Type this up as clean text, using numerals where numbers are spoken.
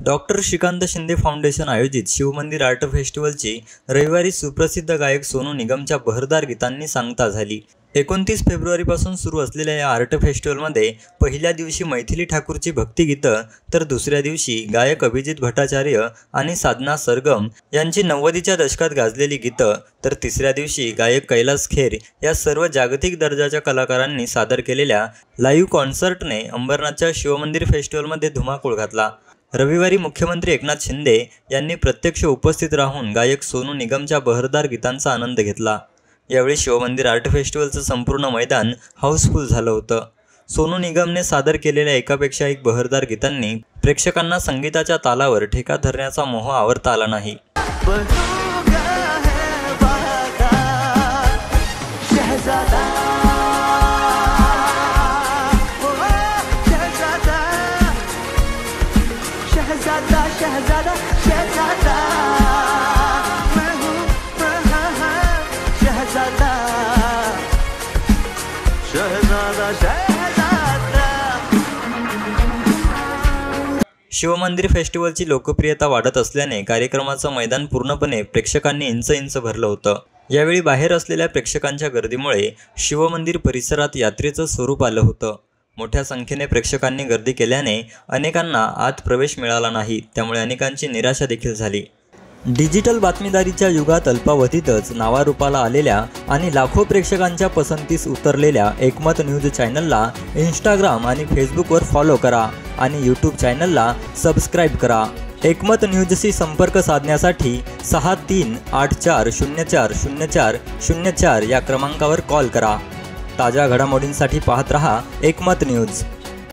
Doctor Shrikant Shinde foundation आयोजित शिवमंदिर art फेस्टिवलची रविवारी सुप्रसिद्ध गायक सोनू निगमच्या बहरदार गीतांनी सांगता झाली। 29 फेब्रुवारीपासून सुरू असलेल्या या आर्ट फेस्टिवलमध्ये पहिल्या दिवशी मैथिली ठाकूरची भक्तिगीतं तर दुसऱ्या दिवशी गायक अभिजित भट्टाचार्य आणि साधना सरगम यांची 90च्या दशकात गाजलेली गीतं तर तिसऱ्या दिवशी गायक कैलास खेर या सर्व जागतिक दर्जाच्या कलाकारांनी सादर केलेल्या लाईव्ह कॉन्सर्टने अंबरनाथच्या शिवमंदिर फेस्टिवलमध्ये धुमाकूळ घातला। रविवारी मुख्यमंत्री एकनाथ शिंदे यांनी प्रत्यक्ष उपस्थित राहून गायक सोनू निगमच्या बहरदार गीतांचा आनंद घेतला। यावेळी शिवमंदिर आर्ट फेस्टिवलचं संपूर्ण मैदान हाऊसफुल झालं होतं। सोनू निगमने सादर केलेल्या एकापेक्षा एक बहरदार गीतांनी प्रेक्षकांना संगीताच्या तालावर ठेका धरण्याचा मोह आवरता आला नाही। शिवमंदिर फेस्टिवलची लोकप्रियता वाढत असल्याने कार्यक्रमाचं मैदान पूर्णपणे प्रेक्षकांनी इंच भरलं होतं। यावेळी बाहेर असलेल्या प्रेक्षकांच्या गर्दीमुळे शिवमंदिर परिसरात यात्रेचं स्वरूप आलं होतं। मोठ्या संख्येने प्रेक्षकांनी गर्दी केल्याने अनेकांना आत प्रवेश मिळाला नाही, त्यामुळे अनेकांची निराशा देखील झाली। डिजिटल बातमीदारीच्या युगात अल्पावधीतच नावारूपाला आलेल्या आणि लाखो प्रेक्षकांच्या पसंतीस उतरलेल्या एकमत न्यूज चॅनलला इंस्टाग्राम आणि फेसबुकवर फॉलो करा आणि यूट्यूब चॅनलला सबस्क्राईब करा। एकमत न्यूजशी संपर्क साधण्यासाठी 6384040404 या क्रमांकावर कॉल करा। ताज्या घडामोडींसाठी पाहत रहा एकमत न्यूज।